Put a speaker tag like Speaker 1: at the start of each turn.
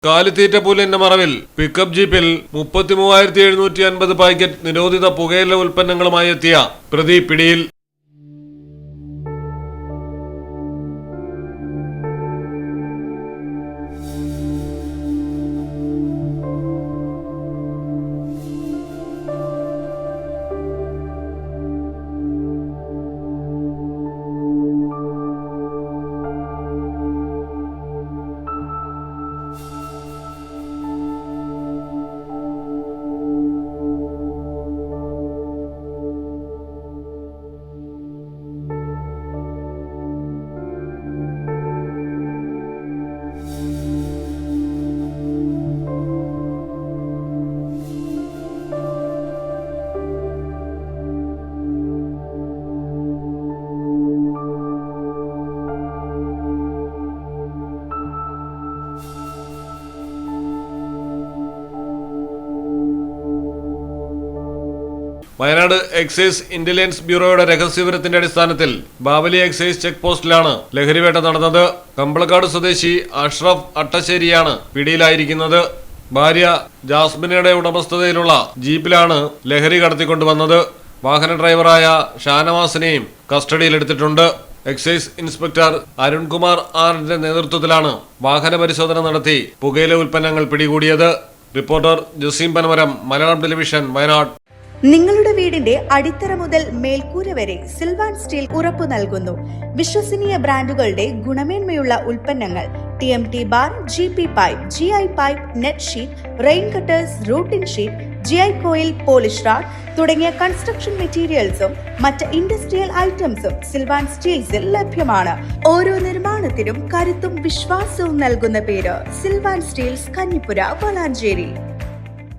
Speaker 1: കാലിത്തീറ്റ പുല്ലിന്റെ മറവിൽ പിക്കപ്പ് ജീപ്പിൽ 33,750 പാക്കറ്റ് നിരോധിത പുകയില ഉൽപ്പന്നങ്ങളുമായി എത്തിയ പ്രതി പിടിയിൽ. വയനാട് എക്സൈസ് ഇന്റലിജൻസ് ബ്യൂറോയുടെ രഹസ്യവിവരത്തിന്റെ അടിസ്ഥാനത്തിൽ ബാവലി എക്സൈസ് ചെക്ക് പോസ്റ്റിലാണ് ലഹരിവേട്ട നടന്നത്. കമ്പളക്കാട് സ്വദേശി അഷ്റഫ് അട്ടശ്ശേരിയാണ് പിടിയിലായിരിക്കുന്നത്. ഭാര്യ ജാസ്മിനയുടെ ഉടമസ്ഥതയിലുള്ള ജീപ്പിലാണ് ലഹരി കടത്തിക്കൊണ്ടുവന്നത്. വാഹന ഡ്രൈവറായ ഷാനവാസിനെയും കസ്റ്റഡിയിലെടുത്തിട്ടുണ്ട്. എക്സൈസ് ഇൻസ്പെക്ടർ അരുൺകുമാർ ആറിന്റെ നേതൃത്വത്തിലാണ് വാഹന പരിശോധന നടത്തി പുകയില ഉൽപ്പന്നങ്ങൾ പിടികൂടിയത്. Reporter Jaseem Panamaram, Malayalam television, Wayanad.
Speaker 2: നിങ്ങളുടെ വീടിന്റെ അടിത്തറ മുതൽ മേൽക്കൂര വരെ സിൽവാൻ സ്റ്റീൽ ഉറപ്പു നൽകുന്നു. വിശ്വസനീയ ബ്രാൻഡുകളുടെ ഗുണമേന്മയുള്ള ഉൽപ്പന്നങ്ങൾ TMT bar, GP pipe, GI pipe, net sheet, rain cutters, routing sheet, GI coil, polish RAD തുടങ്ങിയ കൺസ്ട്രക്ഷൻ മെറ്റീരിയൽസും മറ്റ് ഇൻഡസ്ട്രിയൽ ഐറ്റംസും സിൽവാൻ സ്റ്റീൽസിൽ ലഭ്യമാണ്. ഓരോ നിർമ്മാണത്തിനും കരുത്തും വിശ്വാസവും നൽകുന്ന പേര് സിൽവാൻ സ്റ്റീൽസ്, കഞ്ഞിപ്പുര, വളാഞ്ചേരി.